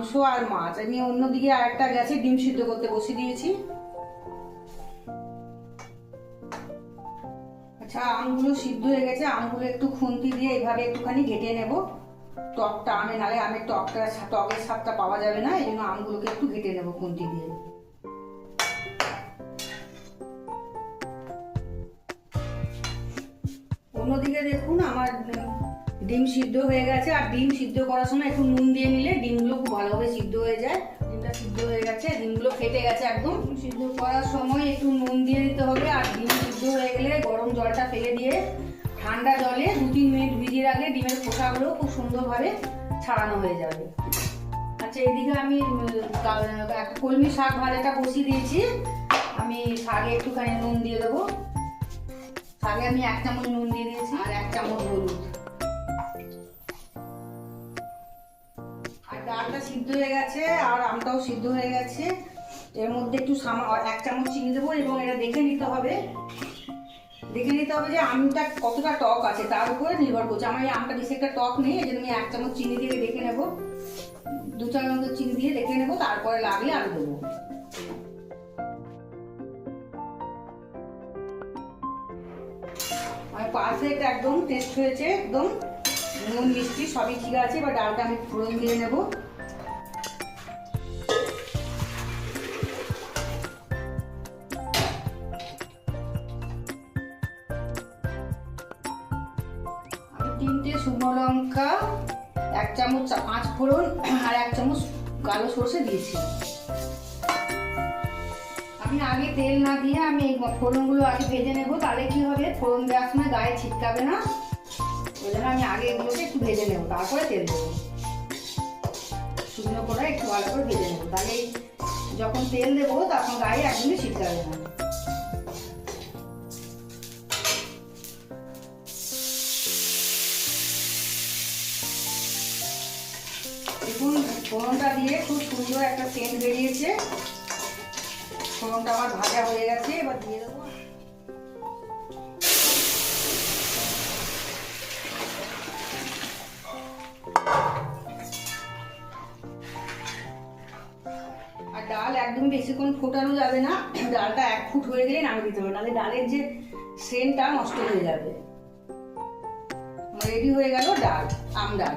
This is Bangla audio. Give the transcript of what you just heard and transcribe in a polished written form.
মাংস আর মাছ। আমি অন্যদিকে আর একটা গ্যাসে ডিম সিদ্ধ করতে বসিয়ে দিয়েছি। আচ্ছা, আমগুলো সিদ্ধ হয়ে গেছে। আমগুলো একটু খুন্তি দিয়ে এইভাবে একটুখানি ঘেটে নেব। টকটা আমে, নালে আমের টকের স্বাদটা পাওয়া যাবে না, এই জন্য আমগুলোকে একটু ঘেটে নেব খুন্তি দিয়ে। অন্যদিকে দেখুন আমার ডিম সিদ্ধ হয়ে গেছে। আর ডিম সিদ্ধ করার সময় একটু নুন দিয়ে নিলে ডিমগুলো খুব ভালোভাবে সিদ্ধ হয়ে যায়। ডিমটা সিদ্ধ হয়ে গেছে, ডিমগুলো ফেটে গেছে একদম। সিদ্ধ করার সময় একটু নুন দিয়ে দিতে হবে। আর ডিম সিদ্ধ হয়ে গেলে গরম জলটা ফেলে দিয়ে ঠান্ডা জলে 2-3 মিনিট ভিজিয়ে রাখলে ডিমের খোসাগুলো খুব সুন্দরভাবে ছাড়ানো হয়ে যাবে। আচ্ছা, এদিকে আমি কলমি শাক ভাজাটা বসিয়ে দিয়েছি। আমি শাকে একটুখানি নুন দিয়ে দেবো। শাকে আমি 1 চামচ নুন দিয়ে দিয়েছি আর 1 চামচ হলুদ। আর ডালটা সিদ্ধ হয়ে গেছে আর আমটাও সিদ্ধ হয়ে গেছে। এর মধ্যে একটু 1 চামচ চিনি দেবো এবং এটা দেখে নিতে হবে যে আমটা কতটা টক আছে তার উপরে নির্ভর করছে। আমার এই আমটা বেশি একটা টক নেই, এই জন্য আমি 1 চামচ চিনি দিয়ে দেখে নেব। 2 চামচ চিনি দিয়ে দেখে নেব, তারপরে লাগলে আরো দেবো। আর পারফেক্ট একদম টেস্ট হয়েছে, একদম নুন মিষ্টি সবই ঠিক আছে। এবার ডালটা আমি ফোড়ন দিয়ে নেব। আমি 3টে শুকনো লঙ্কা, 1 চামচ 5 ফোড়ন আর 1 চামচ কালো সর্ষে দিয়েছি। আমি আগে তেল না দিয়ে আমি এই ফোড়নগুলো আগে ভেজে নেব, তাহলে কি হবে ফোড়ন দেওয়ার সময় গায়ে ছিটকাবে না। ওই জন্য আমি আগে এগুলোকে একটু ভেজে নেব, তারপরে তেল দেবো। শুকনো করে একটু ভালো করে ভেজে নেব, তাহলে যখন তেল দেবো তখন গায়ে একদমই ছিটকাবে না। দেখুন ফোড়নটা দিয়ে খুব সুন্দর একটা সেন্ট বেরিয়েছে। ফোড়নটা আমার ভাজা হয়ে গেছে, এবার দিয়ে দেবো। আর ডাল একদম বেশিক্ষণ ফোটানো যাবে না, ডালটা 1 ফুট হয়ে গেলে নামিয়ে দিতে হবে, নাহলে ডালের যে সেন্টটা নষ্ট হয়ে যাবে। রেডি হয়ে গেল ডাল, আম ডাল।